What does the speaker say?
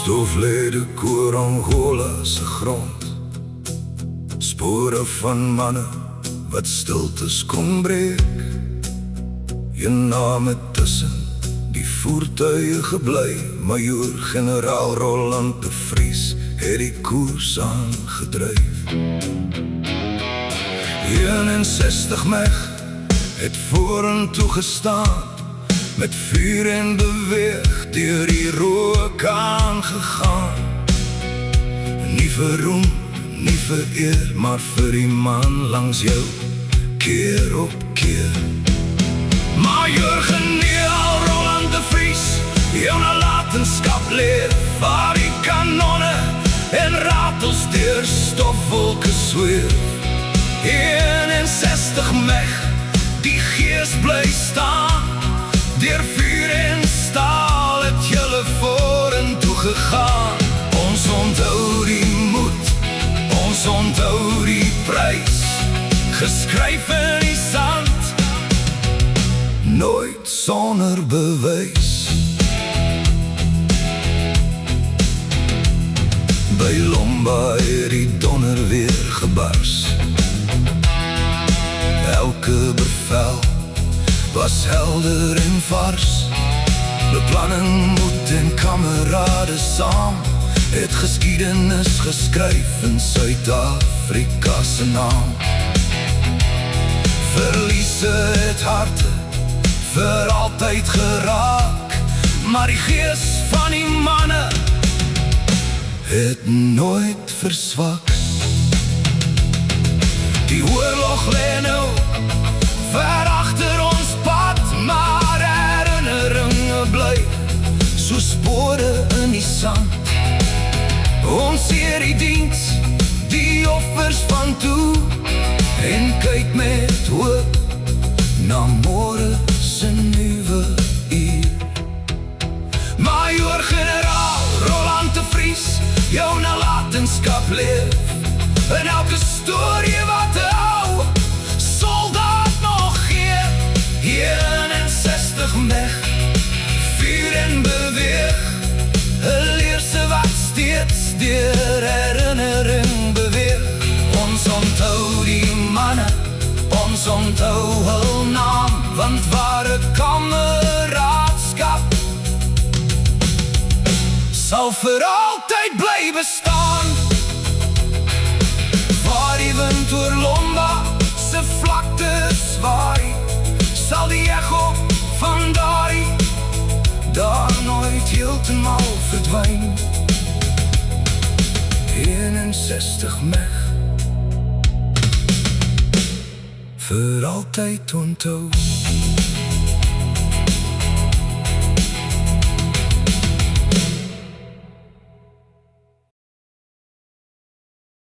Stoflede koor Angola se grond, spore van manne wat stiltes kon breek. Je name tussen die voertuie gebly, Majoor-generaal Roland de Vries het die koers aangedryf. 61 meg het vorentoe gestaan, met vuur en beweeg deur die rook aangegaan. Nie vir roem, nie vir eer, maar vir die man langs jou, keer op keer. Majoor-generaal Roland de Vries, jou nalatenskap leef, waar die kanonne en ratels deur stofwolke sweef. 61 meg, die gees bly staan, deur vuur en staal het julle vorentoe gegaan. Ons onthou die moed, ons onthou die prys, geskryf in die sand, nooit sonder bewys. By Lomba het die donder weer gebars. Elke bevel was helder en vars. Beplanning, moed en kamerade saam het geskiedenis geskryf in Suid-Afrika se naam. Verliese het harte vir altyd geraak, maar die gees van die manne het nooit verswak. Die oorlog lê nou ver agter ons pad, maar herinneringe bly so spore in die sand. Ons seer die diens, die offers van toe, en kyk met hoop na môre se nuwe uur. Majoor-generaal Roland de Vries, jou nalatenskap leef in elke storie wat hou, soldaat nog gee. 61 meg, vuur en beweeg, 'n leerse wat steeds deur herinnering beweeg. Ons onthou die manne, ons onthou hul naam, want ware kameraadskap sal vir altyd bly bestaan. Waar die wind oor Lomba se vlaktes waai, sal die echo van daar nooit heeltemal verdwyn. 61 meg, vir altyd onthou.